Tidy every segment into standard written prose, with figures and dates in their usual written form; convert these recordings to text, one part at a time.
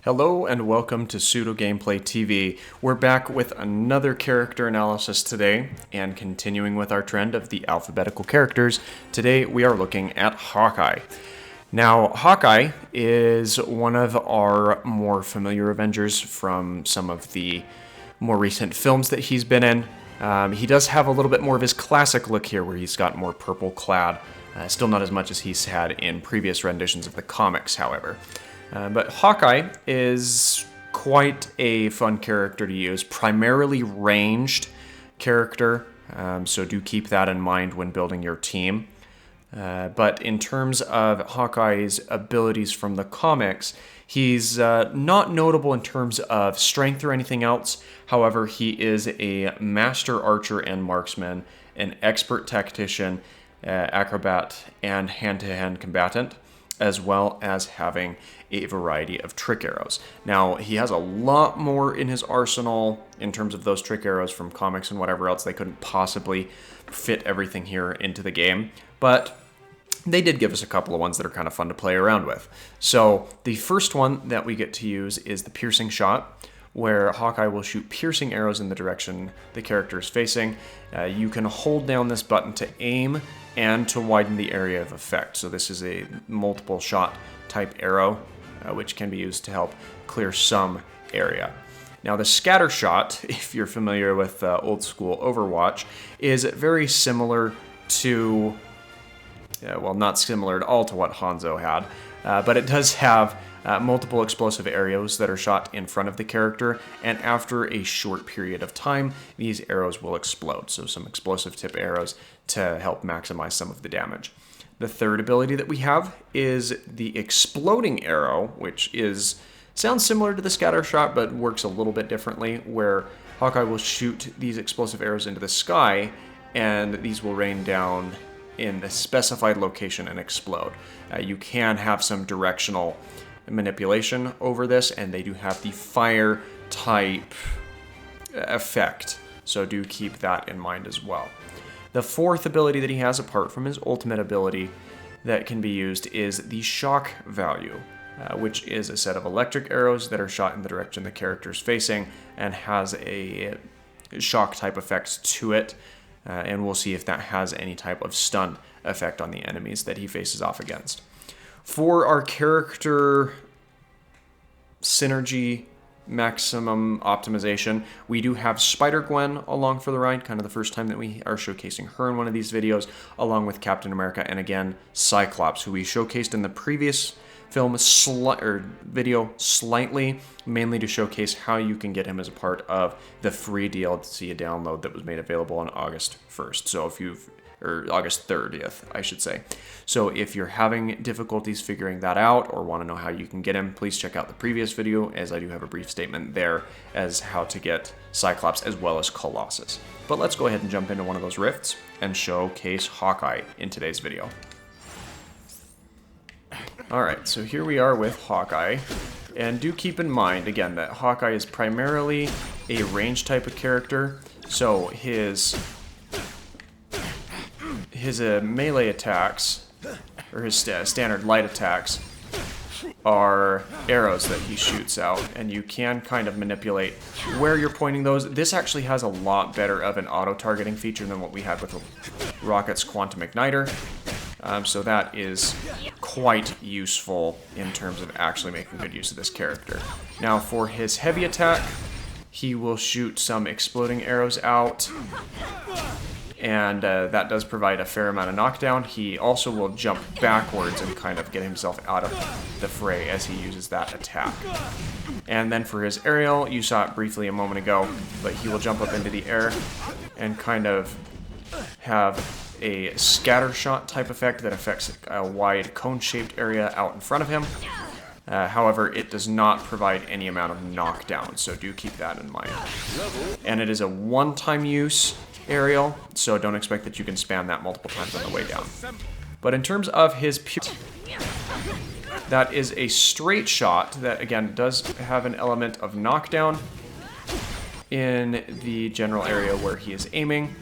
Hello and welcome to Pseudo Gameplay TV. We're back with another character analysis today, and continuing with our trend of the alphabetical characters, today we are looking at Hawkeye. Now, Hawkeye is one of our more familiar Avengers from some of the more recent films that he's been in. He does have a little bit more of his classic look here, where he's got more purple clad. Still not as much as he's had in previous renditions of the comics, however. But Hawkeye is quite a fun character to use, primarily ranged character, so do keep that in mind when building your team. But in terms of Hawkeye's abilities from the comics, he's not notable in terms of strength or anything else. However, he is a master archer and marksman, an expert tactician, acrobat, and hand-to-hand combatant, as well as having a variety of trick arrows. Now, he has a lot more in his arsenal in terms of those trick arrows from comics and whatever else. They couldn't possibly fit everything here into the game, but they did give us a couple of ones that are kind of fun to play around with. So the first one that we get to use is the piercing shot, where Hawkeye will shoot piercing arrows in the direction the character is facing. You can hold down this button to aim and to widen the area of effect. So this is a multiple shot type arrow, which can be used to help clear some area. Now the scatter shot, if you're familiar with old school Overwatch, is very similar to, well, not similar at all to what Hanzo had, but it does have multiple explosive arrows that are shot in front of the character, and after a short period of time, these arrows will explode. So some explosive tip arrows to help maximize some of the damage. The third ability that we have is the exploding arrow, which sounds similar to the scatter shot, but works a little bit differently, where Hawkeye will shoot these explosive arrows into the sky, and these will rain down in a specified location and explode. You can have some directional manipulation over this, and they do have the fire type effect, so do keep that in mind as well. The fourth ability that he has, apart from his ultimate ability that can be used, is the shock value, which is a set of electric arrows that are shot in the direction the character is facing and has a shock type effect to it, and we'll see if that has any type of stun effect on the enemies that he faces off against. For our character synergy maximum optimization, we do have Spider-Gwen along for the ride, kind of the first time that we are showcasing her in one of these videos, along with Captain America, and again, Cyclops, who we showcased in the previous film video slightly, mainly to showcase how you can get him as a part of the free DLC download that was made available on August 1st. So or August 30th, I should say. So if you're having difficulties figuring that out or want to know how you can get him, please check out the previous video, as I do have a brief statement there as how to get Cyclops as well as Colossus. But let's go ahead and jump into one of those rifts and showcase Hawkeye in today's video. Alright, so here we are with Hawkeye, and do keep in mind, again, that Hawkeye is primarily a range type of character, so his melee attacks, or his standard light attacks, are arrows that he shoots out, and you can kind of manipulate where you're pointing those. This actually has a lot better of an auto-targeting feature than what we had with Rocket's Quantum Igniter, so that is quite useful in terms of actually making good use of this character. Now for his heavy attack, he will shoot some exploding arrows out, and that does provide a fair amount of knockdown. He also will jump backwards and kind of get himself out of the fray as he uses that attack. And then for his aerial, you saw it briefly a moment ago, but he will jump up into the air and kind of have a scatter shot type effect that affects a wide cone-shaped area out in front of him. However, it does not provide any amount of knockdown, so do keep that in mind. And it is a one-time use aerial, so don't expect that you can spam that multiple times on the way down. But in terms of his that is a straight shot that, again, does have an element of knockdown in the general area where he is aiming.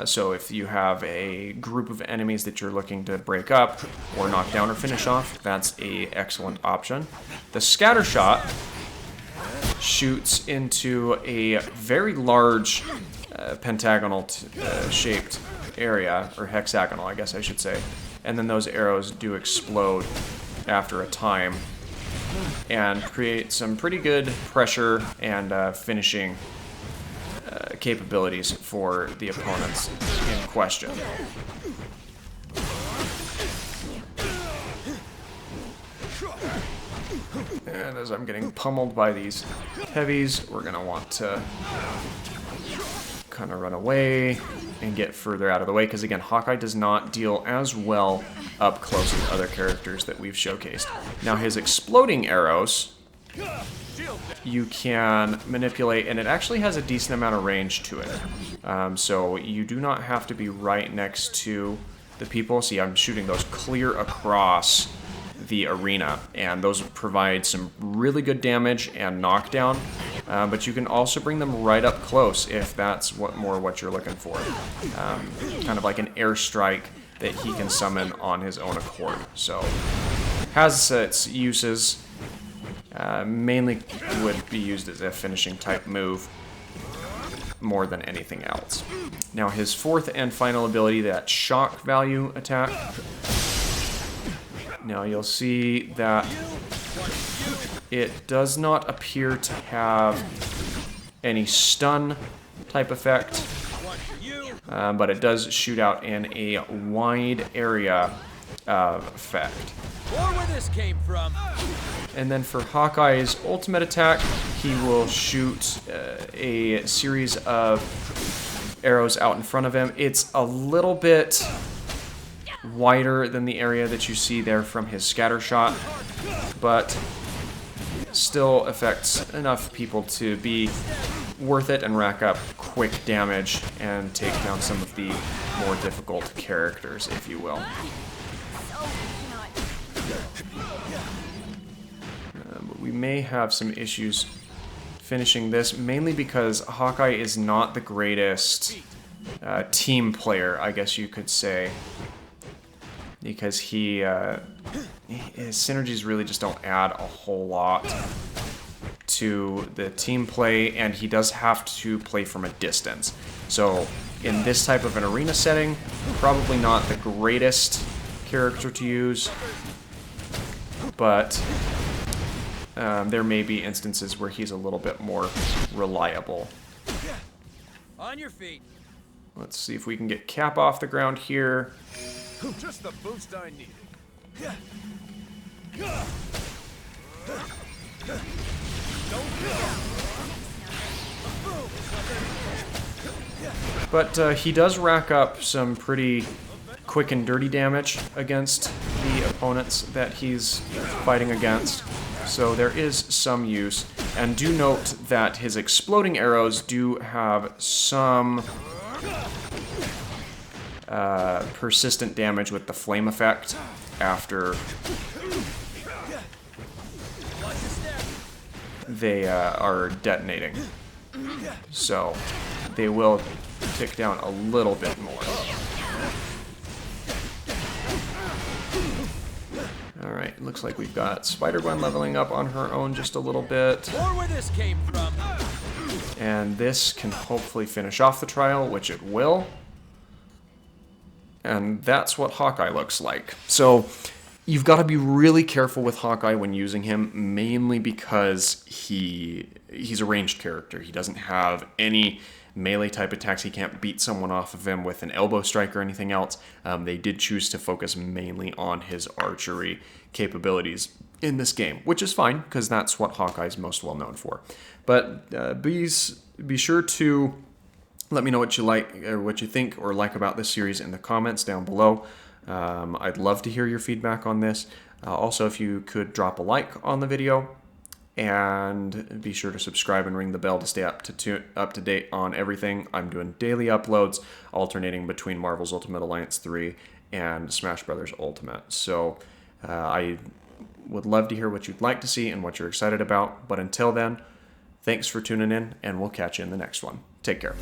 So if you have a group of enemies that you're looking to break up or knock down or finish off, that's an excellent option. The scatter shot shoots into a very large pentagonal shaped area, or hexagonal, I guess I should say. And then those arrows do explode after a time and create some pretty good pressure and finishing capabilities for the opponents in question. And as I'm getting pummeled by these heavies, we're going to want to kind of run away and get further out of the way, because again, Hawkeye does not deal as well up close as other characters that we've showcased. Now his exploding arrows you can manipulate, and it actually has a decent amount of range to it. So you do not have to be right next to the people. See, I'm shooting those clear across the arena, and those provide some really good damage and knockdown, but you can also bring them right up close if that's what you're looking for. Kind of like an airstrike that he can summon on his own accord. So has its uses. Mainly would be used as a finishing type move more than anything else. Now his fourth and final ability, that shock value attack. Now you'll see that it does not appear to have any stun type effect, but it does shoot out in a wide area of effect. Where this came from. And then for Hawkeye's ultimate attack, he will shoot a series of arrows out in front of him. It's a little bit wider than the area that you see there from his scatter shot, but still affects enough people to be worth it and rack up quick damage and take down some of the more difficult characters, if you will. But we may have some issues finishing this, mainly because Hawkeye is not the greatest team player, I guess you could say, because his synergies really just don't add a whole lot to the team play, and he does have to play from a distance. So in this type of an arena setting, probably not the greatest character to use, but there may be instances where he's a little bit more reliable. On your feet. Let's see if we can get Cap off the ground here. Just the boost I needed. But he does rack up some pretty quick and dirty damage against the opponents that he's fighting against. So there is some use. And do note that his exploding arrows do have some persistent damage with the flame effect after they are detonating. So they will tick down a little bit more. Alright, looks like we've got Spider-Gwen leveling up on her own just a little bit. Where this came from. And this can hopefully finish off the trial, which it will. And that's what Hawkeye looks like. So you've got to be really careful with Hawkeye when using him, mainly because he's a ranged character. He doesn't have any melee type attacks. He can't beat someone off of him with an elbow strike or anything else. They did choose to focus mainly on his archery capabilities in this game, which is fine because that's what Hawkeye's most well known for. But be sure to let me know what you like or what you think or like about this series in the comments down below. I'd love to hear your feedback on this. Also, if you could drop a like on the video, and be sure to subscribe and ring the bell to stay up to date on everything. I'm doing daily uploads, alternating between Marvel's Ultimate Alliance 3 and Smash Brothers Ultimate. So I would love to hear what you'd like to see and what you're excited about. But until then, thanks for tuning in, and we'll catch you in the next one. Take care.